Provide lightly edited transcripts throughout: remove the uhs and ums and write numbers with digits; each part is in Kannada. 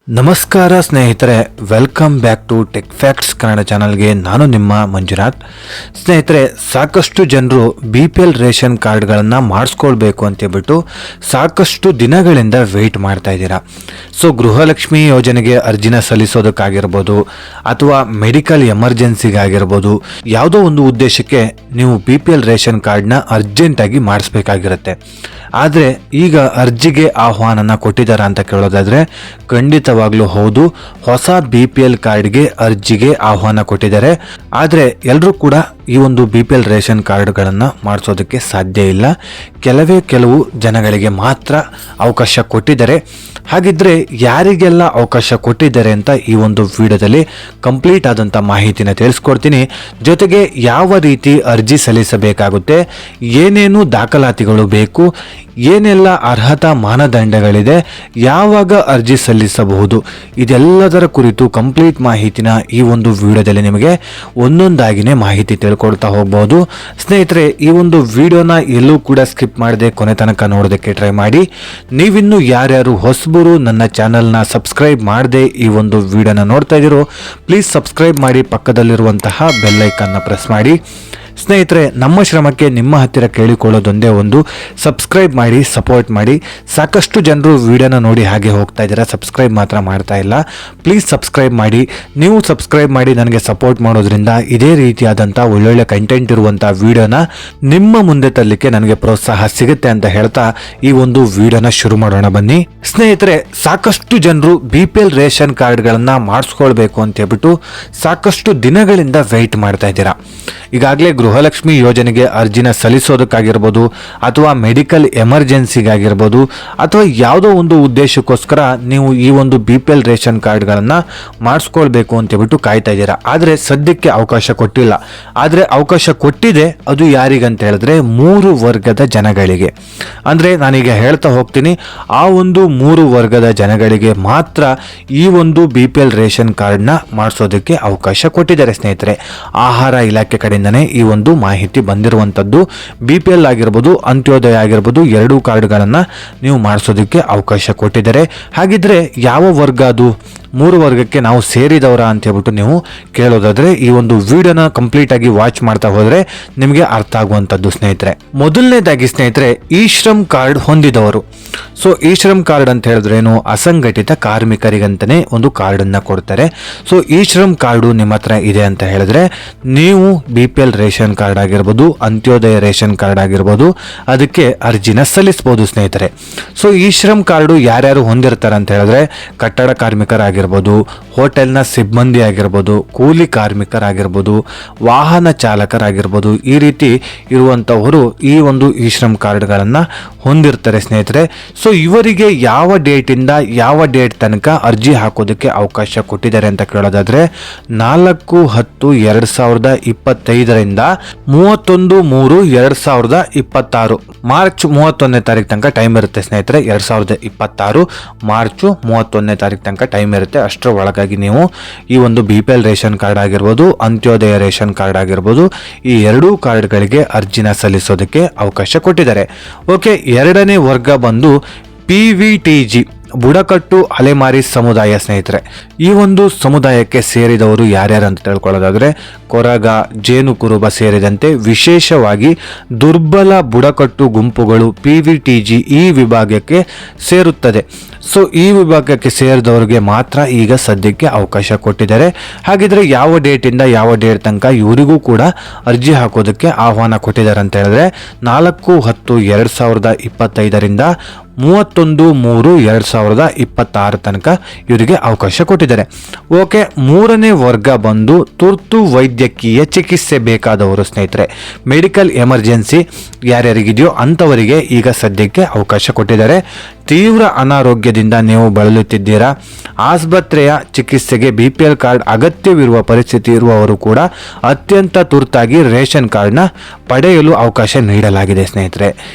ನಮಸ್ಕಾರ ಸ್ನೇಹಿತರೆ, welcome back to tech facts Kannada ಚಾನಲ್ಗೆ. ನಾನು ನಿಮ್ಮ ಮಂಜುನಾಥ್. ಸ್ನೇಹಿತರೆ, ಸಾಕಷ್ಟು ಜನರು BPL ರೇಷನ್ ಕಾರ್ಡ್ಗಳನ್ನು ಮಾಡಿಸ್ಕೊಳ್ಬೇಕು ಅಂತೇಳ್ಬಿಟ್ಟು ಸಾಕಷ್ಟು ದಿನಗಳಿಂದ ವೆಯ್ಟ್ ಮಾಡ್ತಾ ಇದ್ದೀರಾ. ಸೊ ಗೃಹಲಕ್ಷ್ಮಿ ಯೋಜನೆಗೆ ಅರ್ಜಿನ ಸಲ್ಲಿಸೋದಕ್ಕಾಗಿರ್ಬೋದು ಅಥವಾ ಮೆಡಿಕಲ್ ಎಮರ್ಜೆನ್ಸಿಗಾಗಿರ್ಬೋದು, ಯಾವುದೋ ಒಂದು ಉದ್ದೇಶಕ್ಕೆ ನೀವು BPL ರೇಷನ್ ಕಾರ್ಡ್ನ ಅರ್ಜೆಂಟಾಗಿ ಮಾಡಿಸ್ಬೇಕಾಗಿರುತ್ತೆ. ಆದರೆ ಈಗ ಅರ್ಜಿಗೆ ಆಹ್ವಾನನ ಕೊಟ್ಟಿದ್ದಾರಾ ಅಂತ ಕೇಳೋದಾದರೆ ಖಂಡಿತವಾಗ್ಲೂ ಹೌದು. ಹೊಸ BPL ಕಾರ್ಡ್ಗೆ ಅರ್ಜಿಗೆ ಆಹ್ವಾನ ಕೊಟ್ಟಿದ್ದಾರೆ. ಆದರೆ ಎಲ್ಲರೂ ಕೂಡ ಈ ಒಂದು BPL ರೇಷನ್ ಕಾರ್ಡ್ಗಳನ್ನು ಮಾಡಿಸೋದಕ್ಕೆ ಸಾಧ್ಯ ಇಲ್ಲ. ಕೆಲವು ಜನಗಳಿಗೆ ಮಾತ್ರ ಅವಕಾಶ ಕೊಟ್ಟಿದ್ದಾರೆ. ಹಾಗಿದ್ರೆ ಯಾರಿಗೆಲ್ಲ ಅವಕಾಶ ಕೊಟ್ಟಿದ್ದಾರೆ ಅಂತ ಈ ಒಂದು ವಿಡಿಯೋದಲ್ಲಿ ಕಂಪ್ಲೀಟ್ ಆದಂಥ ಮಾಹಿತಿನ ತಿಳಿಸ್ಕೊಡ್ತೀನಿ. ಜೊತೆಗೆ ಯಾವ ರೀತಿ ಅರ್ಜಿ ಸಲ್ಲಿಸಬೇಕಾಗುತ್ತೆ, ಏನೇನು ದಾಖಲಾತಿಗಳು ಬೇಕು, ಏನೆಲ್ಲ ಅರ್ಹತಾ ಮಾನದಂಡಗಳಿದೆ, ಯಾವಾಗ ಅರ್ಜಿ ಸಲ್ಲಿಸಬಹುದು, ಇದೆಲ್ಲದರ ಕುರಿತು ಕಂಪ್ಲೀಟ್ ಮಾಹಿತಿನ ಈ ಒಂದು ವಿಡಿಯೋದಲ್ಲಿ ನಿಮಗೆ ಒಂದೊಂದಾಗಿನೇ ಮಾಹಿತಿ ತಿಳ್ಕೊಳ್ತಾ ಹೋಗ್ಬೋದು. ಸ್ನೇಹಿತರೆ, ಈ ಒಂದು ವಿಡಿಯೋನ ಎಲ್ಲೂ ಕೂಡ ಸ್ಕಿಪ್ ಮಾಡದೆ ಕೊನೆ ತನಕ ನೋಡೋದಕ್ಕೆ ಟ್ರೈ ಮಾಡಿ. ನೀವಿನ್ನೂ ಯಾರ್ಯಾರು ಹೊಸಬರು ನನ್ನ ಚಾನಲ್ನ ಸಬ್ಸ್ಕ್ರೈಬ್ ಮಾಡದೆ ಈ ಒಂದು ವಿಡಿಯೋನ ನೋಡ್ತಾ ಇದ್ದೀರೋ, ಪ್ಲೀಸ್ ಸಬ್ಸ್ಕ್ರೈಬ್ ಮಾಡಿ, ಪಕ್ಕದಲ್ಲಿರುವಂತಹ ಬೆಲ್ ಐಕಾನ್ನ ಪ್ರೆಸ್ ಮಾಡಿ. ಸ್ನೇಹಿತರೆ, ನಮ್ಮ ಶ್ರಮಕ್ಕೆ ನಿಮ್ಮ ಹತ್ತಿರ ಕೇಳಿಕೊಳ್ಳೋದೊಂದೇ ಒಂದು, ಸಬ್ಸ್ಕ್ರೈಬ್ ಮಾಡಿ, ಸಪೋರ್ಟ್ ಮಾಡಿ. ಸಾಕಷ್ಟು ಜನರು ವಿಡಿಯೋನ ನೋಡಿ ಹಾಗೆ ಹೋಗ್ತಾ ಇದ್ದೀರಾ, ಸಬ್ಸ್ಕ್ರೈಬ್ ಮಾತ್ರ ಮಾಡ್ತಾ ಇಲ್ಲ. ಪ್ಲೀಸ್ ಸಬ್ಸ್ಕ್ರೈಬ್ ಮಾಡಿ. ನೀವು ಸಬ್ಸ್ಕ್ರೈಬ್ ಮಾಡಿ ನನಗೆ ಸಪೋರ್ಟ್ ಮಾಡೋದ್ರಿಂದ ಇದೇ ರೀತಿಯಾದಂಥ ಒಳ್ಳೊಳ್ಳೆ ಕಂಟೆಂಟ್ ಇರುವಂಥ ವಿಡಿಯೋನ ನಿಮ್ಮ ಮುಂದೆ ತರಲಿಕ್ಕೆ ನನಗೆ ಪ್ರೋತ್ಸಾಹ ಸಿಗುತ್ತೆ ಅಂತ ಹೇಳ್ತಾ ಈ ಒಂದು ವಿಡಿಯೋನ ಶುರು ಮಾಡೋಣ ಬನ್ನಿ. ಸ್ನೇಹಿತರೆ, ಸಾಕಷ್ಟು ಜನರು BPL ರೇಷನ್ ಕಾರ್ಡ್ಗಳನ್ನು ಮಾಡಿಸ್ಕೊಳ್ಬೇಕು ಅಂತ ಹೇಳ್ಬಿಟ್ಟು ಸಾಕಷ್ಟು ದಿನಗಳಿಂದ ವೆಯ್ಟ್ ಮಾಡ್ತಾ ಇದ್ದೀರಾ. ಈಗಾಗಲೇ ಗೃಹಲಕ್ಷ್ಮಿ ಯೋಜನೆಗೆ ಅರ್ಜಿನ ಸಲ್ಲಿಸೋದಕ್ಕಾಗಿರ್ಬೋದು ಅಥವಾ ಮೆಡಿಕಲ್ ಎಮರ್ಜೆನ್ಸಿಗಾಗಿರ್ಬೋದು ಅಥವಾ ಯಾವುದೋ ಒಂದು ಉದ್ದೇಶಕ್ಕೋಸ್ಕರ ನೀವು ಈ ಒಂದು BPL ರೇಷನ್ ಕಾರ್ಡ್ಗಳನ್ನು ಮಾಡಿಸ್ಕೊಳ್ಬೇಕು ಅಂತೇಳ್ಬಿಟ್ಟು ಕಾಯ್ತಾ ಇದ್ದೀರಾ. ಆದರೆ ಸದ್ಯಕ್ಕೆ ಅವಕಾಶ ಕೊಟ್ಟಿಲ್ಲ. ಆದರೆ ಅವಕಾಶ ಕೊಟ್ಟಿದೆ, ಅದು ಯಾರಿಗಂತ ಹೇಳಿದ್ರೆ 3 ವರ್ಗದ ಜನಗಳಿಗೆ. ಅಂದರೆ ನಾನೀಗ ಹೇಳ್ತಾ ಹೋಗ್ತೀನಿ, ಆ ಒಂದು 3 ವರ್ಗದ ಜನಗಳಿಗೆ ಮಾತ್ರ ಈ ಒಂದು BPL ರೇಷನ್ ಕಾರ್ಡ್ನ ಮಾಡಿಸೋದಕ್ಕೆ ಅವಕಾಶ ಕೊಟ್ಟಿದ್ದಾರೆ. ಸ್ನೇಹಿತರೆ, ಆಹಾರ ಇಲಾಖೆ ಕಡೆಯಿಂದನೇ ಈ ಒಂದು ಮಾಹಿತಿ ಬಂದಿರುವಂಥದ್ದು. BPL ಆಗಿರ್ಬೋದು, ಅಂತ್ಯೋದಯ ಆಗಿರ್ಬೋದು, 2 ಕಾರ್ಡ್ಗಳನ್ನು ನೀವು ಮಾಡಿಸೋದಕ್ಕೆ ಅವಕಾಶ ಕೊಟ್ಟಿದ್ದಾರೆ. ಹಾಗಿದ್ರೆ ಯಾವ ವರ್ಗ ಅದು? 3 ವರ್ಗಕ್ಕೆ ನಾವು ಸೇರಿದವರ ಅಂತ ಹೇಳ್ಬಿಟ್ಟು ನೀವು ಕೇಳೋದಾದ್ರೆ ಈ ಒಂದು ವಿಡಿಯೋನ ಕಂಪ್ಲೀಟ್ ಆಗಿ ವಾಚ್ ಮಾಡ್ತಾ ಹೋದ್ರೆ ನಿಮಗೆ ಅರ್ಥ ಆಗುವಂಥದ್ದು. ಸ್ನೇಹಿತರೆ, ಮೊದಲನೇದಾಗಿ ಸ್ನೇಹಿತರೆ, ಈ ಶ್ರಮ್ ಕಾರ್ಡ್ ಹೊಂದಿದವರು. ಸೊ ಈ ಶ್ರಮ್ ಕಾರ್ಡ್ ಅಂತ ಹೇಳಿದ್ರೇನು, ಅಸಂಘಟಿತ ಕಾರ್ಮಿಕರಿಗಂತಾನೆ ಒಂದು ಕಾರ್ಡನ್ನು ಕೊಡ್ತಾರೆ. ಸೊ ಈ ಶ್ರಮ್ ಕಾರ್ಡು ನಿಮ್ಮ ಹತ್ರ ಇದೆ ಅಂತ ಹೇಳಿದ್ರೆ ನೀವು BPL ರೇಷನ್ ಕಾರ್ಡ್ ಆಗಿರ್ಬೋದು, ಅಂತ್ಯೋದಯ ರೇಷನ್ ಕಾರ್ಡ್ ಆಗಿರ್ಬೋದು, ಅದಕ್ಕೆ ಅರ್ಜಿನ ಸಲ್ಲಿಸಬಹುದು. ಸ್ನೇಹಿತರೆ, ಸೊ ಈ ಶ್ರಮ್ ಕಾರ್ಡು ಯಾರ್ಯಾರು ಹೊಂದಿರ್ತಾರೆ ಅಂತ ಹೇಳಿದ್ರೆ ಕಟ್ಟಡ ಕಾರ್ಮಿಕರಾಗಿರ್ಬೋದು, ಹೋಟೆಲ್ನ ಸಿಬ್ಬಂದಿ ಆಗಿರ್ಬೋದು, ಕೂಲಿ ಕಾರ್ಮಿಕರಾಗಿರ್ಬೋದು, ವಾಹನ ಚಾಲಕರಾಗಿರ್ಬೋದು, ಈ ರೀತಿ ಇರುವಂಥವರು ಈ ಒಂದು ಈ ಶ್ರಮ್ ಕಾರ್ಡ್ಗಳನ್ನು ಹೊಂದಿರ್ತಾರೆ. ಸ್ನೇಹಿತರೆ, ಸೊ ಇವರಿಗೆ ಯಾವ ಡೇಟಿಂದ ಯಾವ ಡೇಟ್ ತನಕ ಅರ್ಜಿ ಹಾಕೋದಕ್ಕೆ ಅವಕಾಶ ಕೊಟ್ಟಿದ್ದಾರೆ ಅಂತ ಕೇಳೋದಾದ್ರೆ 4/10/2025ರಿಂದ 31/3/2026 ಮಾರ್ಚ್ 31ನೇ ತಾರೀಕು ತನಕ ಟೈಮ್ ಇರುತ್ತೆ. ಸ್ನೇಹಿತರೆ, 2026 ಮಾರ್ಚ್ 31ನೇ ತಾರೀಕು ತನಕ ಟೈಮ್ ಇರುತ್ತೆ. ಅಷ್ಟರ ಒಳಗಾಗಿ ನೀವು ಈ ಒಂದು BPL ರೇಷನ್ ಕಾರ್ಡ್ ಆಗಿರ್ಬೋದು, ಅಂತ್ಯೋದಯ ರೇಷನ್ ಕಾರ್ಡ್ ಆಗಿರ್ಬೋದು, ಈ 2 ಕಾರ್ಡ್ಗಳಿಗೆ ಅರ್ಜಿನ ಸಲ್ಲಿಸೋದಕ್ಕೆ ಅವಕಾಶ ಕೊಟ್ಟಿದ್ದಾರೆ. ಓಕೆ, 2ನೇ ವರ್ಗ ಬಂದು PVTG, ಬುಡಕಟ್ಟು ಅಲೆಮಾರಿ ಸಮುದಾಯ. ಸ್ನೇಹಿತರೆ, ಈ ಒಂದು ಸಮುದಾಯಕ್ಕೆ ಸೇರಿದವರು ಯಾರ್ಯಾರು ಅಂತ ತಿಳ್ಕೊಳ್ಳೋದಾದ್ರೆ ಕೊರಗ, ಜೇನು ಕುರುಬ ಸೇರಿದಂತೆ ವಿಶೇಷವಾಗಿ ದುರ್ಬಲ ಬುಡಕಟ್ಟು ಗುಂಪುಗಳು PVTG ಈ ವಿಭಾಗಕ್ಕೆ ಸೇರುತ್ತದೆ. ಸೊ ಈ ವಿಭಾಗಕ್ಕೆ ಸೇರಿದವರಿಗೆ ಮಾತ್ರ ಈಗ ಸದ್ಯಕ್ಕೆ ಅವಕಾಶ ಕೊಟ್ಟಿದ್ದಾರೆ. ಹಾಗಿದ್ರೆ ಯಾವ ಡೇಟಿಂದ ಯಾವ ಡೇಟ್ ತನಕ ಇವರಿಗೂ ಕೂಡ ಅರ್ಜಿ ಹಾಕೋದಕ್ಕೆ ಆಹ್ವಾನ ಕೊಟ್ಟಿದ್ದಾರೆ ಅಂತ ಹೇಳಿದ್ರೆ 4/10/2025ರಿಂದ 31/3/2026 ತನಕ ಇವರಿಗೆ ಅವಕಾಶ ಕೊಟ್ಟಿದ್ದಾರೆ. ಓಕೆ, 3ನೇ ವರ್ಗ ಬಂದು ತುರ್ತು ವೈದ್ಯಕೀಯ ಚಿಕಿತ್ಸೆ ಬೇಕಾದವರು. ಸ್ನೇಹಿತರೆ, ಮೆಡಿಕಲ್ ಎಮರ್ಜೆನ್ಸಿ ಯಾರ್ಯಾರಿಗಿದೆಯೋ ಅಂಥವರಿಗೆ ಈಗ ಸದ್ಯಕ್ಕೆ ಅವಕಾಶ ಕೊಟ್ಟಿದ್ದಾರೆ. ತೀವ್ರ ಅನಾರೋಗ್ಯದಿಂದ ನೀವು ಬಳಲುತ್ತಿದ್ದೀರಾ, ಆಸ್ಪತ್ರೆಯ ಚಿಕಿತ್ಸೆಗೆ BPL ಕಾರ್ಡ್ ಅಗತ್ಯವಿರುವ ಪರಿಸ್ಥಿತಿ ಇರುವವರು ಕೂಡ ಅತ್ಯಂತ ತುರ್ತಾಗಿ ರೇಷನ್ ಕಾರ್ಡ್ನ ಪಡೆಯಲು ಅವಕಾಶ ನೀಡಲಾಗಿದೆ. ಸ್ನೇಹಿತರೆ,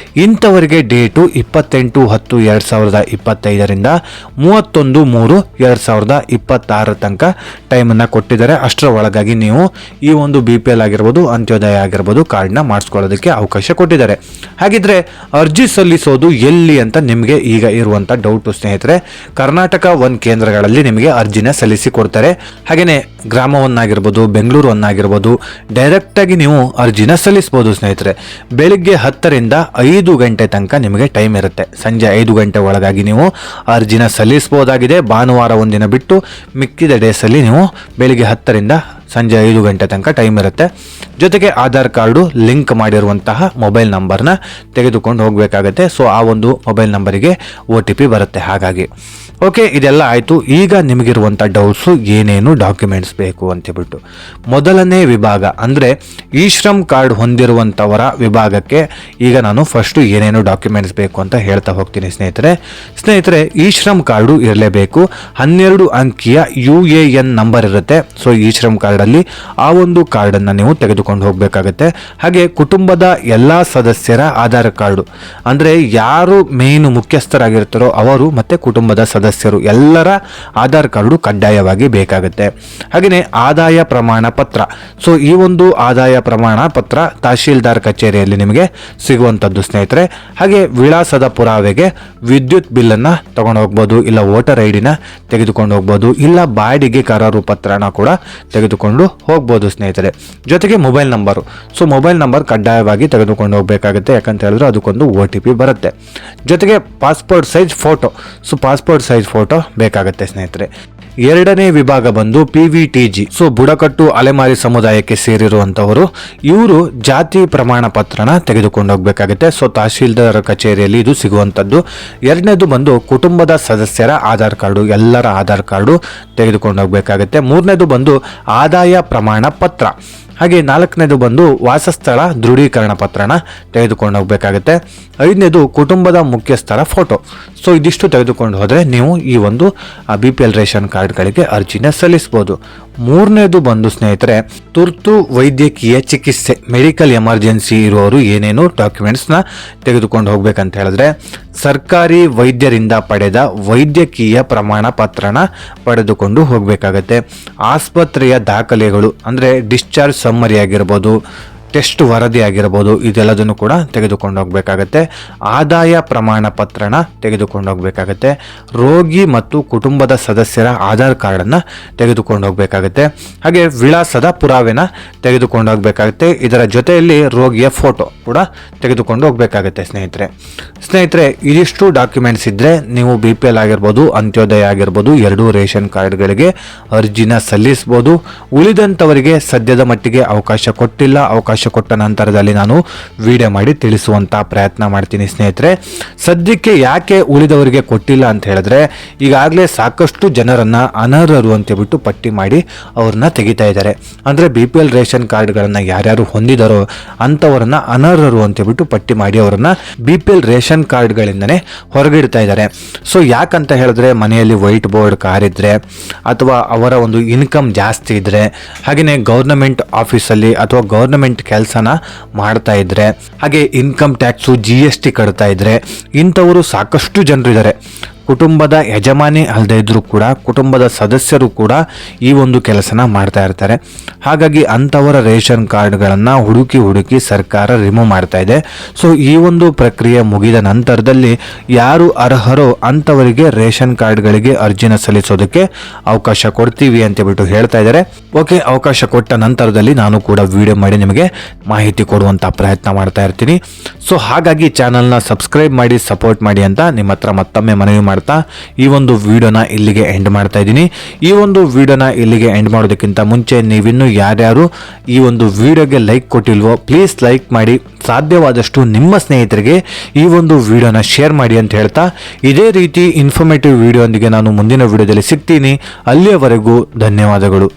ಇಂಥವರಿಗೆ ಡೇಟು 28/10/2025ರಿಂದ 31/3/2026 ತನಕ ಟೈಮನ್ನು ಕೊಟ್ಟಿದ್ದಾರೆ. ಅಷ್ಟರ ಒಳಗಾಗಿ ನೀವು ಈ ಒಂದು BPL ಆಗಿರ್ಬೋದು, ಅಂತ್ಯೋದಯ ಆಗಿರ್ಬೋದು ಕಾರ್ಡ್ನ ಮಾಡಿಸ್ಕೊಳ್ಳೋದಕ್ಕೆ ಅವಕಾಶ ಕೊಟ್ಟಿದ್ದಾರೆ. ಹಾಗಿದ್ರೆ ಅರ್ಜಿ ಸಲ್ಲಿಸೋದು ಎಲ್ಲಿ ಅಂತ ನಿಮಗೆ ಈಗ ಇರುವಂಥ ಡೌಟು ಸ್ನೇಹಿತರೆ. ಸ್ನೇಹಿತರೆ. ಕರ್ನಾಟಕ ಒನ್ ಕೇಂದ್ರಗಳಲ್ಲಿ ನಿಮಗೆ ಅರ್ಜಿನ ಸಲ್ಲಿಸಿ ಕೊಡ್ತಾರೆ. ಹಾಗೆಯೇ ಗ್ರಾಮ ಒನ್ ಆಗಿರ್ಬೋದು, ಬೆಂಗಳೂರು ಒನ್ ಆಗಿರ್ಬೋದು, ಡೈರೆಕ್ಟಾಗಿ ನೀವು ಅರ್ಜಿನ ಸಲ್ಲಿಸ್ಬೋದು ಸ್ನೇಹಿತರೆ. ಬೆಳಿಗ್ಗೆ 10ರಿಂದ 5 ಗಂಟೆ ತನಕ ನಿಮಗೆ ಟೈಮ್ ಇರುತ್ತೆ. ಸಂಜೆ 5 ಗಂಟೆ ಒಳಗಾಗಿ ನೀವು ಅರ್ಜಿನ ಸಲ್ಲಿಸಬಹುದಾಗಿದೆ. ಭಾನುವಾರ ಒಂದಿನ ಬಿಟ್ಟು ಮಿಕ್ಕಿದ ಡೇಸಲ್ಲಿ ನೀವು ಬೆಳಿಗ್ಗೆ 10ರಿಂದ ಸಂಜೆ 5 ಗಂಟೆ ತನಕ ಟೈಮ್ ಇರುತ್ತೆ. ಜೊತೆಗೆ ಆಧಾರ್ ಕಾರ್ಡು ಲಿಂಕ್ ಮಾಡಿರುವಂತಹ ಮೊಬೈಲ್ ನಂಬರ್ನ ತೆಗೆದುಕೊಂಡು ಹೋಗಬೇಕಾಗತ್ತೆ. ಸೊ ಆ ಒಂದು ಮೊಬೈಲ್ ನಂಬರಿಗೆ OTP ಬರುತ್ತೆ. ಹಾಗಾಗಿ ಓಕೆ, ಇದೆಲ್ಲ ಆಯಿತು. ಈಗ ನಿಮಗಿರುವಂಥ ಡೌಟ್ಸು ಏನೇನು ಡಾಕ್ಯುಮೆಂಟ್ಸ್ ಬೇಕು ಅಂತೇಳ್ಬಿಟ್ಟು, ಮೊದಲನೇ ವಿಭಾಗ ಅಂದರೆ ಇ ಶ್ರಮ್ ಕಾರ್ಡ್ ಹೊಂದಿರುವಂಥವರ ವಿಭಾಗಕ್ಕೆ ಈಗ ನಾನು ಫಸ್ಟು ಏನೇನು ಡಾಕ್ಯುಮೆಂಟ್ಸ್ ಬೇಕು ಅಂತ ಹೇಳ್ತಾ ಹೋಗ್ತೀನಿ ಸ್ನೇಹಿತರೆ. ಇ ಶ್ರಮ್ ಕಾರ್ಡು ಇರಲೇಬೇಕು. 12 ಅಂಕಿಯ UAN ನಂಬರ್ ಇರುತ್ತೆ. ಸೊ ಇ ಶ್ರಮ್ ಕಾರ್ಡಲ್ಲಿ ಆ ಒಂದು ಕಾರ್ಡನ್ನು ನೀವು ತೆಗೆದುಕೊಂಡು ಹೋಗಬೇಕಾಗತ್ತೆ. ಹಾಗೆ ಕುಟುಂಬದ ಎಲ್ಲ ಸದಸ್ಯರ ಆಧಾರ್ ಕಾರ್ಡು, ಅಂದರೆ ಯಾರು ಮೇನು ಮುಖ್ಯಸ್ಥರಾಗಿರ್ತಾರೋ ಅವರು ಮತ್ತು ಕುಟುಂಬದ ಸದಸ್ಯರು ಎಲ್ಲರ ಆಧಾರ್ ಕಾರ್ಡು ಕಡ್ಡಾಯವಾಗಿ ಬೇಕಾಗುತ್ತೆ. ಹಾಗೆಯೇ ಆದಾಯ ಪ್ರಮಾಣ ಪತ್ರ. ಸೊ ಈ ಒಂದು ಆದಾಯ ಪ್ರಮಾಣ ಪತ್ರ ತಹಶೀಲ್ದಾರ್ ಕಚೇರಿಯಲ್ಲಿ ನಿಮಗೆ ಸಿಗುವಂಥದ್ದು ಸ್ನೇಹಿತರೆ. ಹಾಗೆ ವಿಳಾಸದ ಪುರಾವೆಗೆ ವಿದ್ಯುತ್ ಬಿಲ್ಲನ್ನು ತಗೊಂಡು ಹೋಗ್ಬೋದು, ಇಲ್ಲ ವೋಟರ್ ID ನ ತೆಗೆದುಕೊಂಡು ಹೋಗ್ಬೋದು, ಇಲ್ಲ ಬಾಡಿಗೆ ಕರಾರು ಪತ್ರನ ಕೂಡ ತೆಗೆದುಕೊಂಡು ಹೋಗ್ಬೋದು ಸ್ನೇಹಿತರೆ. ಜೊತೆಗೆ mobile number. So mobile number ಕಡ್ಡಾಯವಾಗಿ ತೆಗೆದುಕೊಂಡು ಹೋಗಬೇಕಾಗುತ್ತೆ. ಯಾಕಂತ ಹೇಳಿದ್ರೆ ಅದಕ್ಕೊಂದು OTP ಬರುತ್ತೆ. ಜೊತೆಗೆ passport size photo. So passport size photo ಬೇಕಾಗುತ್ತೆ ಸ್ನೇಹಿತರೆ. ಎರಡನೇ ವಿಭಾಗ ಬಂದು PVTG. ಸೊ ಬುಡಕಟ್ಟು ಅಲೆಮಾರಿ ಸಮುದಾಯಕ್ಕೆ ಸೇರಿರುವಂತವರು, ಇವರು ಜಾತಿ ಪ್ರಮಾಣ ಪತ್ರನ ತೆಗೆದುಕೊಂಡು ಹೋಗಬೇಕಾಗುತ್ತೆ. ಸೊ ತಹಶೀಲ್ದಾರ್ ಕಚೇರಿಯಲ್ಲಿ ಇದು ಸಿಗುವಂಥದ್ದು. ಎರಡನೇದು ಬಂದು ಕುಟುಂಬದ ಸದಸ್ಯರ ಆಧಾರ್ ಕಾರ್ಡು, ಎಲ್ಲರ ಆಧಾರ್ ಕಾರ್ಡು ತೆಗೆದುಕೊಂಡು ಹೋಗಬೇಕಾಗುತ್ತೆ. ಮೂರನೇದು ಬಂದು ಆದಾಯ ಪ್ರಮಾಣ ಪತ್ರ. ಹಾಗೆ ನಾಲ್ಕನೇದು ಬಂದು ವಾಸಸ್ಥಳ ದೃಢೀಕರಣ ಪತ್ರನ ತೆಗೆದುಕೊಂಡು ಹೋಗಬೇಕಾಗುತ್ತೆ. ಐದನೇದು ಕುಟುಂಬದ ಮುಖ್ಯಸ್ಥರ ಫೋಟೋ. ಸೊ ಇದಿಷ್ಟು ತೆಗೆದುಕೊಂಡು ಹೋದರೆ ನೀವು ಈ ಒಂದು BPL ರೇಷನ್ ಕಾರ್ಡ್ಗಳಿಗೆ ಅರ್ಜಿನ ಸಲ್ಲಿಸ್ಬೋದು. ಮೂರನೇದು ಬಂದು ಸ್ನೇಹಿತರೆ, ತುರ್ತು ವೈದ್ಯಕೀಯ ಚಿಕಿತ್ಸೆ, ಮೆಡಿಕಲ್ ಎಮರ್ಜೆನ್ಸಿ ಇರುವವರು ಏನೇನು ಡಾಕ್ಯುಮೆಂಟ್ಸ್ನ ತೆಗೆದುಕೊಂಡು ಹೋಗ್ಬೇಕಂತ ಹೇಳಿದ್ರೆ, ಸರ್ಕಾರಿ ವೈದ್ಯರಿಂದ ಪಡೆದ ವೈದ್ಯಕೀಯ ಪ್ರಮಾಣ ಪತ್ರನ ಪಡೆದುಕೊಂಡು ಹೋಗಬೇಕಾಗತ್ತೆ. ಆಸ್ಪತ್ರೆಯ ದಾಖಲೆಗಳು ಅಂದರೆ ಡಿಸ್ಚಾರ್ಜ್ ಸಮ್ಮರಿ ಆಗಿರ್ಬೋದು, ಟೆಸ್ಟ್ ವರದಿ ಆಗಿರ್ಬೋದು, ಇದೆಲ್ಲದನ್ನು ಕೂಡ ತೆಗೆದುಕೊಂಡು ಹೋಗಬೇಕಾಗತ್ತೆ. ಆದಾಯ ಪ್ರಮಾಣ ಪತ್ರನ ತೆಗೆದುಕೊಂಡು ಹೋಗಬೇಕಾಗತ್ತೆ. ರೋಗಿ ಮತ್ತು ಕುಟುಂಬದ ಸದಸ್ಯರ ಆಧಾರ್ ಕಾರ್ಡನ್ನು ತೆಗೆದುಕೊಂಡು ಹೋಗಬೇಕಾಗತ್ತೆ. ಹಾಗೆ ವಿಳಾಸದ ಪುರಾವೆನ ತೆಗೆದುಕೊಂಡು ಹೋಗಬೇಕಾಗುತ್ತೆ. ಇದರ ಜೊತೆಯಲ್ಲಿ ರೋಗಿಯ ಫೋಟೋ ಕೂಡ ತೆಗೆದುಕೊಂಡು ಹೋಗಬೇಕಾಗತ್ತೆ ಸ್ನೇಹಿತರೆ. ಇದಿಷ್ಟು ಡಾಕ್ಯುಮೆಂಟ್ಸ್ ಇದ್ದರೆ ನೀವು BPL ಆಗಿರ್ಬೋದು, ಅಂತ್ಯೋದಯ ಆಗಿರ್ಬೋದು, ಎರಡೂ ರೇಷನ್ ಕಾರ್ಡ್ಗಳಿಗೆ ಅರ್ಜಿನ ಸಲ್ಲಿಸ್ಬೋದು. ಉಳಿದಂಥವರಿಗೆ ಸದ್ಯದ ಮಟ್ಟಿಗೆ ಅವಕಾಶ ಕೊಟ್ಟಿಲ್ಲ. ಅವಕಾಶ ಕೊಟ್ಟ ನಂತರದಲ್ಲಿ ನಾನು ವಿಡಿಯೋ ಮಾಡಿ ತಿಳಿಸುವಂತ ಪ್ರಯತ್ನ ಮಾಡ್ತೀನಿ ಸ್ನೇಹಿತರೆ. ಸದ್ಯಕ್ಕೆ ಯಾಕೆ ಉಳಿದವರಿಗೆ ಕೊಟ್ಟಿಲ್ಲ ಅಂತ ಹೇಳಿದ್ರೆ, ಈಗಾಗಲೇ ಸಾಕಷ್ಟು ಜನರನ್ನ ಅನರ್ಹರು ಅಂತ ಬಿಟ್ಟು ಪಟ್ಟಿ ಮಾಡಿ ಅವ್ರನ್ನ ತೆಗಿತಾ ಇದ್ದಾರೆ. ಅಂದ್ರೆ BPL ರೇಷನ್ ಕಾರ್ಡ್ಗಳನ್ನ ಯಾರ್ಯಾರು ಹೊಂದಿದಾರೋ ಅಂತವರನ್ನ ಅನರ್ಹರು ಅಂತ ಬಿಟ್ಟು ಪಟ್ಟಿ ಮಾಡಿ ಅವರನ್ನ BPL ರೇಷನ್ ಕಾರ್ಡ್ಗಳಿಂದನೇ ಹೊರಗಿಡ್ತಾ ಇದ್ದಾರೆ. ಸೊ ಯಾಕಂತ ಹೇಳಿದ್ರೆ, ಮನೆಯಲ್ಲಿ ವೈಟ್ ಬೋರ್ಡ್ ಕಾರ್ ಇದ್ರೆ ಅಥವಾ ಅವರ ಒಂದು ಇನ್ಕಮ್ ಜಾಸ್ತಿ ಇದ್ರೆ, ಹಾಗೆಯೇ ಗೌರ್ನಮೆಂಟ್ ಆಫೀಸಲ್ಲಿ ಅಥವಾ ಗೌರ್ನಮೆಂಟ್ ಕೆಲಸನ ಮಾಡ್ತಾ ಇದ್ರೆ, ಹಾಗೆ ಇನ್ಕಮ್ ಟ್ಯಾಕ್ಸು GST ಕಟ್ತಾ ಇದ್ರೆ, ಇಂಥವರು ಸಾಕಷ್ಟು ಜನರು ಇದ್ದಾರೆ. ಕುಟುಂಬದ ಯಜಮಾನಿ ಅಲ್ಲದೆ ಇದ್ರೂ ಕೂಡ ಕುಟುಂಬದ ಸದಸ್ಯರು ಕೂಡ ಈ ಒಂದು ಕೆಲಸನ ಮಾಡ್ತಾ ಇರ್ತಾರೆ. ಹಾಗಾಗಿ ಅಂಥವರ ರೇಷನ್ ಕಾರ್ಡ್ಗಳನ್ನು ಹುಡುಕಿ ಸರ್ಕಾರ ರಿಮೂವ್ ಮಾಡ್ತಾ ಇದೆ. ಸೊ ಈ ಒಂದು ಪ್ರಕ್ರಿಯೆ ಮುಗಿದ ನಂತರದಲ್ಲಿ ಯಾರು ಅರ್ಹರೋ ಅಂಥವರಿಗೆ ರೇಷನ್ ಕಾರ್ಡ್ಗಳಿಗೆ ಅರ್ಜಿನ ಸಲ್ಲಿಸೋದಕ್ಕೆ ಅವಕಾಶ ಕೊಡ್ತೀವಿ ಅಂತ ಬಿಟ್ಟು ಹೇಳ್ತಾ ಇದ್ದಾರೆ. ಓಕೆ, ಅವಕಾಶ ಕೊಟ್ಟ ನಂತರದಲ್ಲಿ ನಾನು ಕೂಡ ವಿಡಿಯೋ ಮಾಡಿ ನಿಮಗೆ ಮಾಹಿತಿ ಕೊಡುವಂಥ ಪ್ರಯತ್ನ ಮಾಡ್ತಾ ಇರ್ತೀನಿ. ಸೊ ಹಾಗಾಗಿ ಚಾನಲ್ನ ಸಬ್ಸ್ಕ್ರೈಬ್ ಮಾಡಿ ಸಪೋರ್ಟ್ ಮಾಡಿ ಅಂತ ನಿಮ್ಮ ಹತ್ರ ಮತ್ತೊಮ್ಮೆ ಮನವಿ ಮಾಡ್ತಾ ಈ ಒಂದು ವಿಡಿಯೋನ ಇಲ್ಲಿಗೆ ಎಂಡ್ ಮಾಡ್ತಾ ಇದ್ದೀನಿ. ಈ ಒಂದು ವಿಡಿಯೋನ ಇಲ್ಲಿಗೆ ಎಂಡ್ ಮಾಡೋದಕ್ಕಿಂತ ಮುಂಚೆ ನೀವಿನ್ನೂ ಯಾರ್ಯಾರು ಈ ಒಂದು ವಿಡಿಯೋಗೆ ಲೈಕ್ ಕೊಟ್ಟಿಲ್ವೋ ಪ್ಲೀಸ್ ಲೈಕ್ ಮಾಡಿ, ಸಾಧ್ಯವಾದಷ್ಟು ನಿಮ್ಮ ಸ್ನೇಹಿತರಿಗೆ ಈ ಒಂದು ವಿಡಿಯೋನ ಶೇರ್ ಮಾಡಿ ಅಂತ ಹೇಳ್ತಾ, ಇದೇ ರೀತಿ ಇನ್ಫಾರ್ಮೇಟಿವ್ ವಿಡಿಯೋ ಒಂದಿಗೆ ನಾನು ಮುಂದಿನ ವಿಡಿಯೋದಲ್ಲಿ ಸಿಗ್ತೀನಿ. ಅಲ್ಲಿಯವರೆಗೂ ಧನ್ಯವಾದಗಳು.